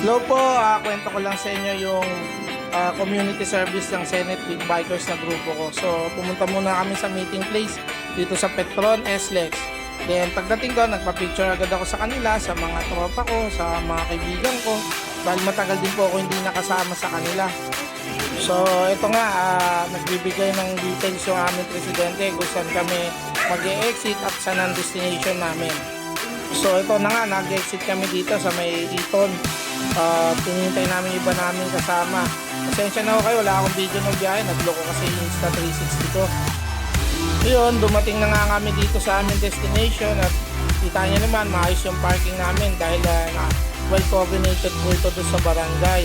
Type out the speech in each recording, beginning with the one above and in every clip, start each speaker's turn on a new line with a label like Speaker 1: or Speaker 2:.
Speaker 1: Hello po, kwento ko lang sa inyo yung community service ng Senate Big Bikers na grupo ko. So, pumunta muna kami sa meeting place dito sa Petron, SLEX. Then, pagdating doon, nagpa-picture agad ako sa kanila, sa mga tropa ko, sa mga kaibigan ko. Dahil matagal din po ako hindi nakasama sa kanila. So, ito nga, nagbibigay ng details yung aming presidente kung saan kami mag-e-exit at saan ang destination namin. So, ito na nga, nag-exit kami dito sa may Eton. Pinintay namin iba namin kasama. Pasensya na ako kayo, wala akong video ng biyahe, nagloko kasi yung Insta360 ko. Yun, dumating na nga kami dito sa aming destination at kita nyo naman, maayos yung parking namin dahil well coordinated po ito doon sa barangay.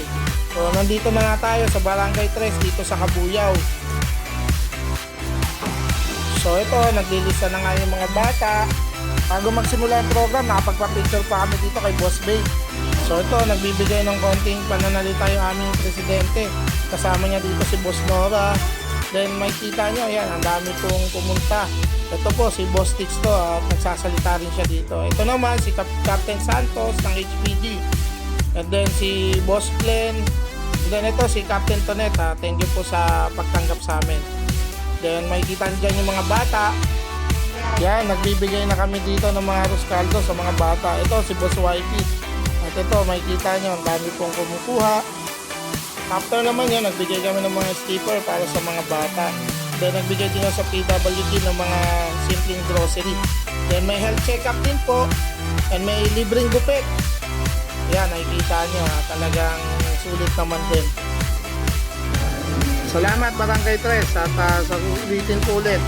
Speaker 1: So, nandito na nga tayo sa Barangay 3 dito sa Kabuyao. So, ito, naglilista na nga yung mga bata. Bago magsimula yung program, nakapagpa-picture pa kami dito kay Boss Bay. So ito, nagbibigay ng konting pananalita yung aming presidente. Kasama niya dito si Boss Nora. Then makikita nyo, ayan, ang dami pong pumunta. Ito po, si Boss Tix to at nagsasalita rin siya dito. Ito naman, si Captain Santos ng HPD. And then si Boss Glenn. And then ito, si Captain Tonet. Thank you po sa pagtanggap sa amin. Then makikita nyo dyan yung mga bata. Yan, nagbibigay na kami dito ng mga ruskaldo sa mga bata. Ito, si Boss YP. At ito, makikita nyo, ang dami pong kumukuha. After naman yan, nagbigay kami ng mga sticker para sa mga bata. Then, nagbigay din sa PWD ng mga simpleng grocery. Then, may health check-up din po. And may libreng gupit. Yan, nakikita nyo, talagang sulit naman din. Salamat Barangay 3 at sa ulitin po ulit.